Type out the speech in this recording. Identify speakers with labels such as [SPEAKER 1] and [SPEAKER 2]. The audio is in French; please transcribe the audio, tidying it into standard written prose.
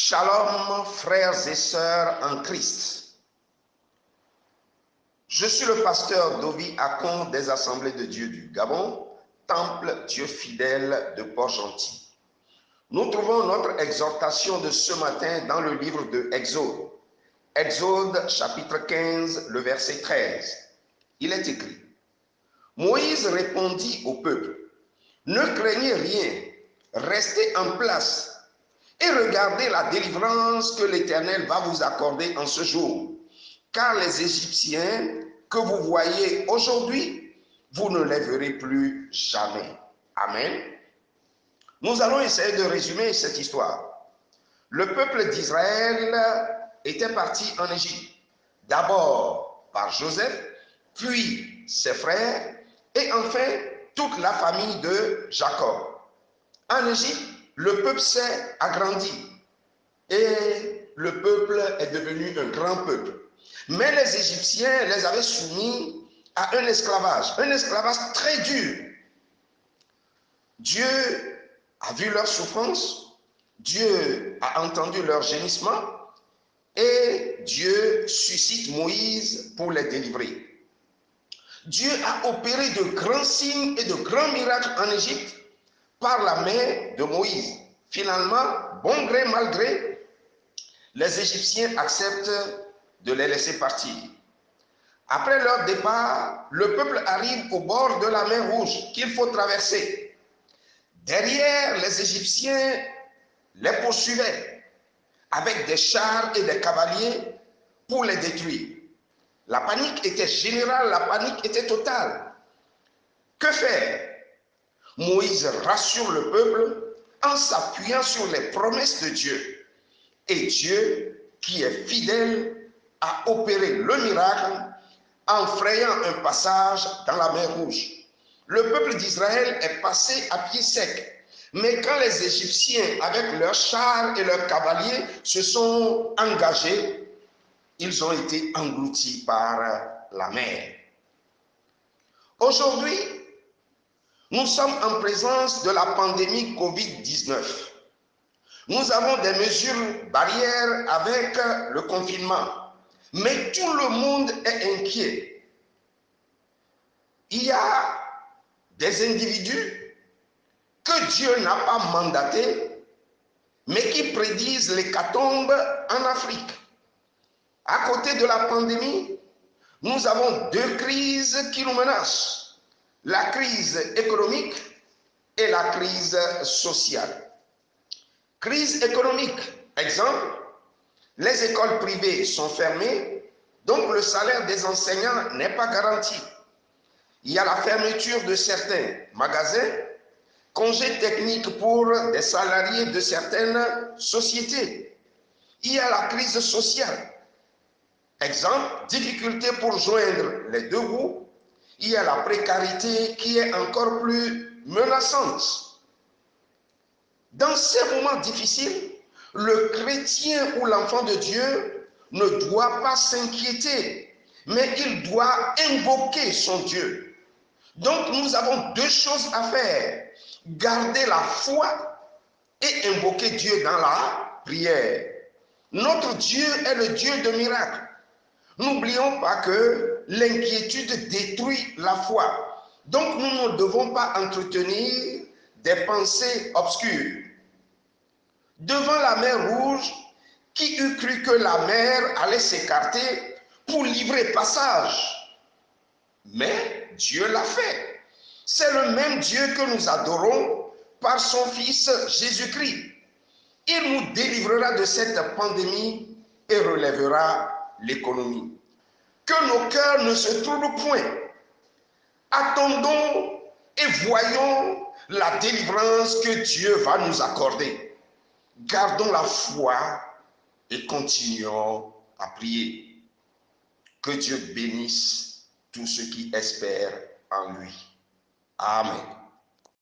[SPEAKER 1] Shalom, frères et sœurs en Christ. Je suis le pasteur Dovi Akon des Assemblées de Dieu du Gabon, Temple Dieu fidèle de Port-Gentil. Nous trouvons notre exhortation de ce matin dans le livre de Exode. Exode chapitre 15, le verset 13. Il est écrit: Moïse répondit au peuple: Ne craignez rien, restez en place et regardez la délivrance que l'Éternel va vous accorder en ce jour. Car les Égyptiens que vous voyez aujourd'hui, vous ne les verrez plus jamais. Amen. Nous allons essayer de résumer cette histoire. Le peuple d'Israël était parti en Égypte, d'abord par Joseph, puis ses frères, et enfin toute la famille de Jacob. En Égypte, le peuple s'est agrandi et le peuple est devenu un grand peuple. Mais les Égyptiens les avaient soumis à un esclavage très dur. Dieu a vu leur souffrance, Dieu a entendu leur gémissement et Dieu suscite Moïse pour les délivrer. Dieu a opéré de grands signes et de grands miracles en Égypte par la main de Moïse. Finalement, bon gré, mal gré, les Égyptiens acceptent de les laisser partir. Après leur départ, le peuple arrive au bord de la mer Rouge qu'il faut traverser. Derrière, les Égyptiens les poursuivaient avec des chars et des cavaliers pour les détruire. La panique était générale, la panique était totale. Que faire? Moïse rassure le peuple en s'appuyant sur les promesses de Dieu. Et Dieu, qui est fidèle, a opéré le miracle en frayant un passage dans la mer Rouge. Le peuple d'Israël est passé à pied sec. Mais quand les Égyptiens, avec leurs chars et leurs cavaliers, se sont engagés, ils ont été engloutis par la mer. Aujourd'hui, nous sommes en présence de la pandémie Covid-19. Nous avons des mesures barrières avec le confinement, mais tout le monde est inquiet. Il y a des individus que Dieu n'a pas mandatés, mais qui prédisent l'hécatombe en Afrique. À côté de la pandémie, nous avons deux crises qui nous menacent: la crise économique et la crise sociale. Crise économique, exemple, les écoles privées sont fermées, donc le salaire des enseignants n'est pas garanti. Il y a la fermeture de certains magasins, congés techniques pour des salariés de certaines sociétés. Il y a la crise sociale. Exemple, difficulté pour joindre les deux bouts. Il y a la précarité qui est encore plus menaçante. Dans ces moments difficiles, le chrétien ou l'enfant de Dieu ne doit pas s'inquiéter, mais il doit invoquer son Dieu. Donc nous avons deux choses à faire: garder la foi et invoquer Dieu dans la prière. Notre Dieu est le Dieu de miracles. N'oublions pas que l'inquiétude détruit la foi. Donc nous ne devons pas entretenir des pensées obscures. Devant la mer Rouge, qui eût cru que la mer allait s'écarter pour livrer passage? Mais Dieu l'a fait. C'est le même Dieu que nous adorons par son Fils Jésus-Christ. Il nous délivrera de cette pandémie et relèvera l'économie. Que nos cœurs ne se troublent point. Attendons et voyons la délivrance que Dieu va nous accorder. Gardons la foi et continuons à prier. Que Dieu bénisse tous ceux qui espèrent en lui. Amen.